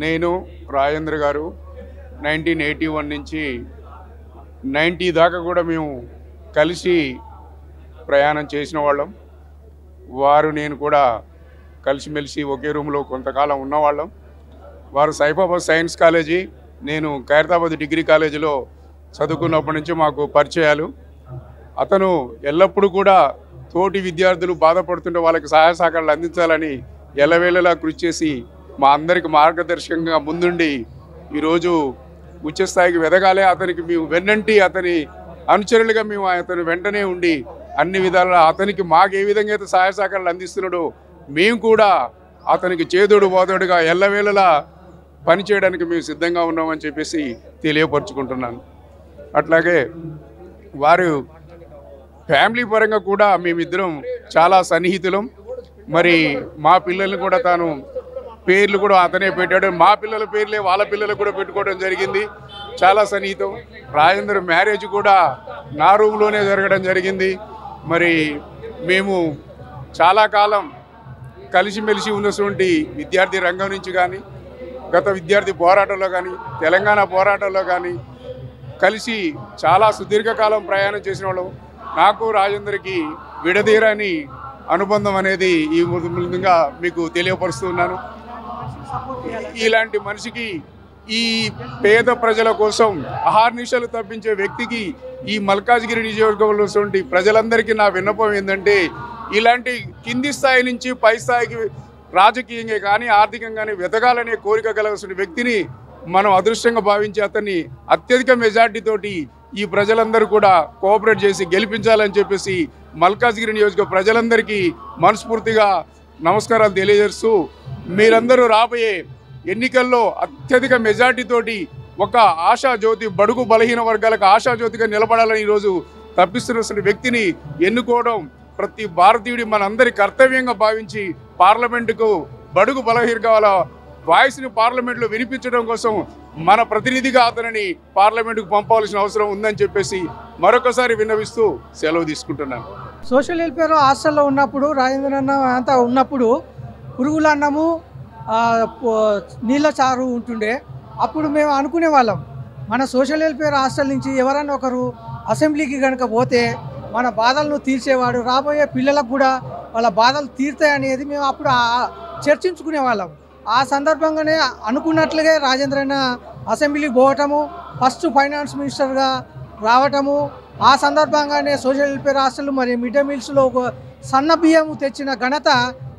నేను రాజేంద్ర గారు 1981 నుంచి 90 దాకా కూడా మేము కలిసి ప్రయాణం చేసిన వాళ్ళం. వారు నేను కూడా కలిసిమెలిసి ఒకే రూమ్లో కొంతకాలం ఉన్నవాళ్ళం. వారు సైఫాబాద్ సైన్స్ కాలేజీ, నేను ఖైరతాబాద్ డిగ్రీ కాలేజీలో చదువుకున్నప్పటి నుంచి మాకు పరిచయాలు. అతను ఎల్లప్పుడూ కూడా తోటి విద్యార్థులు బాధపడుతుంటే వాళ్ళకి సహాయ సహకారాలు అందించాలని ఎల్లవేళలా కృషి చేసి మా అందరికి మార్గదర్శకంగా ముందుండి ఈరోజు ఉచ్చ స్థాయికి వెదగాలి. అతనికి మేము వెన్నంటి అతని అనుచరులుగా మేము అతను వెంటనే ఉండి అన్ని విధాలుగా అతనికి మాకు ఏ విధంగా అయితే సహాయ సహకారాలు అందిస్తున్నాడో మేము కూడా అతనికి చేదోడు బోదోడుగా ఎల్లవేళలా పనిచేయడానికి మేము సిద్ధంగా ఉన్నామని చెప్పేసి తెలియపరుచుకుంటున్నాను. అట్లాగే వారు ఫ్యామిలీ పరంగా కూడా మేమిద్దరం చాలా సన్నిహితులం. మరి మా పిల్లల్ని కూడా తాను పేర్లు కూడా అతనే పెట్టాడు. మా పిల్లల పేర్లే వాళ్ళ పిల్లలకు కూడా పెట్టుకోవడం జరిగింది. చాలా సన్నిహితం. రాజేంద్ర మ్యారేజ్ కూడా నా రూమ్లోనే జరగడం జరిగింది. మరి మేము చాలా కాలం కలిసిమెలిసి ఉన్నటువంటి విద్యార్థి రంగం నుంచి కానీ, గత విద్యార్థి పోరాటంలో కానీ, తెలంగాణ పోరాటంలో కానీ కలిసి చాలా సుదీర్ఘకాలం ప్రయాణం చేసిన వాళ్ళం. నాకు రాజేంద్రకి విడదీరని అనుబంధం అనేది ఈ ముందుగా మీకు తెలియపరుస్తున్నాను. ఇలాంటి మనిషికి, ఈ పేద ప్రజల కోసం అహర్నిశలు తప్పించే వ్యక్తికి ఈ మల్కాజ్గిరి నియోజకవర్గంలో ప్రజలందరికీ నా విన్నపం ఏంటంటే, ఇలాంటి కింది స్థాయి నుంచి పై స్థాయికి రాజకీయంగా కానీ ఆర్థికంగానే వెతగాలనే కోరిక కలగసిన వ్యక్తిని మనం అదృష్టంగా భావించి అతన్ని అత్యధిక మెజార్టీతోటి ఈ ప్రజలందరూ కూడా కోఆపరేట్ చేసి గెలిపించాలని చెప్పేసి మల్కాజ్గిరి నియోజకవర్గ ప్రజలందరికీ మనస్ఫూర్తిగా నమస్కారాలు తెలియజేస్తూ, మీరందరూ రాబోయే ఎన్నికల్లో అత్యధిక మెజార్టీతోటి ఒక ఆశాజ్యోతి, బడుగు బలహీన వర్గాలకు ఆశాజ్యోతిగా నిలబడాలని ఈరోజు తప్పిస్తున్న వ్యక్తిని ఎన్నుకోవడం ప్రతి భారతీయుడి మనందరి కర్తవ్యంగా భావించి పార్లమెంటుకు బడుగు బలహీన వాయిస్ని పార్లమెంట్లో వినిపించడం కోసం మన ప్రతినిధిగా అతనిని పార్లమెంటుకు పంపవలసిన అవసరం ఉందని చెప్పేసి మరొకసారి విన్నవిస్తూ సెలవు తీసుకుంటున్నాను. సోషల్ వెల్ఫేర్ హాస్టల్లో ఉన్నప్పుడు రాజేంద్ర అన్న అంతా ఉన్నప్పుడు పురుగుల అన్నము నీళ్ళ చారు ఉంటుండే. అప్పుడు మేము అనుకునే వాళ్ళం, మన సోషల్ వెల్ఫేర్ హాస్టల్ నుంచి ఎవరన్నా ఒకరు అసెంబ్లీకి కనుక పోతే మన బాధలను తీర్చేవాడు, రాబోయే పిల్లలకు కూడా వాళ్ళ బాధలు తీరుతాయనేది మేము అప్పుడు చర్చించుకునే వాళ్ళం. ఆ సందర్భంగానే అనుకున్నట్లుగా రాజేంద్ర అన్న అసెంబ్లీకి పోవటము, ఫస్ట్ ఫైనాన్స్ మినిస్టర్గా రావటము, ఆ సందర్భంగానే సోషల్ వెల్ఫేర్ హాస్టల్ మరి మిడ్ డే మీల్స్లో ఒక సన్న బియ్యం తెచ్చిన ఘనత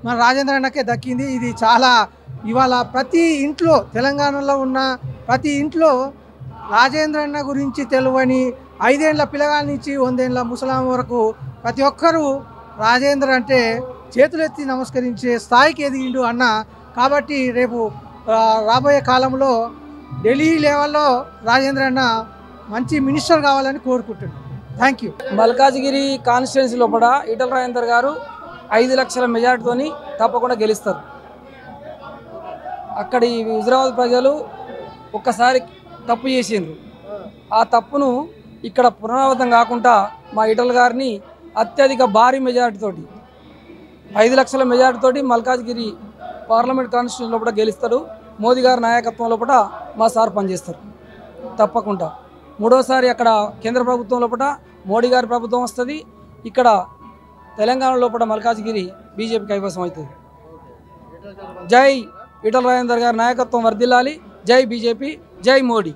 మన రాజేంద్ర అన్నకే దక్కింది. ఇది చాలా ఇవాళ ప్రతి ఇంట్లో, తెలంగాణలో ఉన్న ప్రతి ఇంట్లో రాజేంద్ర అన్న గురించి తెలియని 5 ఏళ్ల పిల్లగాల నుంచి 100 ఏళ్ల ముసలాం వరకు ప్రతి ఒక్కరూ రాజేంద్ర అంటే చేతులెత్తి నమస్కరించే స్థాయికి ఎదిగిండు అన్న. కాబట్టి రేపు రాబోయే కాలంలో ఢిల్లీ లెవెల్లో రాజేంద్ర అన్న మంచి మినిస్టర్ కావాలని కోరుకుంటున్నాను. Thank you. మల్కాజ్గిరి కాన్స్టిట్యున్సీ లోపల ఈటల రాజేందర్ గారు 5 లక్షల మెజార్టీతోని తప్పకుండా గెలుస్తారు. అక్కడి హుజరాబాద్ ప్రజలు ఒక్కసారి తప్పు చేసిండ్రు. ఆ తప్పును ఇక్కడ పునరావృతం కాకుండా మా ఈటల గారిని అత్యధిక భారీ మెజార్టీతోటి 5 లక్షల మెజార్టీతోటి మల్కాజ్గిరి పార్లమెంట్ కాన్స్టిట్యూన్సీ లోపల గెలుస్తాడు. మోదీ గారి నాయకత్వం లోపల మా సార్ పనిచేస్తారు తప్పకుండా. 3వసారి అక్కడ కేంద్ర ప్రభుత్వం లోపల మోడీ గారి ప్రభుత్వం వస్తుంది. ఇక్కడ తెలంగాణ లోపల మల్కాజ్గిరి బీజేపీ కైవసం అవుతుంది. జై ఈటల రాజేందర్ గారి నాయకత్వం వర్ధిల్లాలి. జై బీజేపీ, జై మోడీ.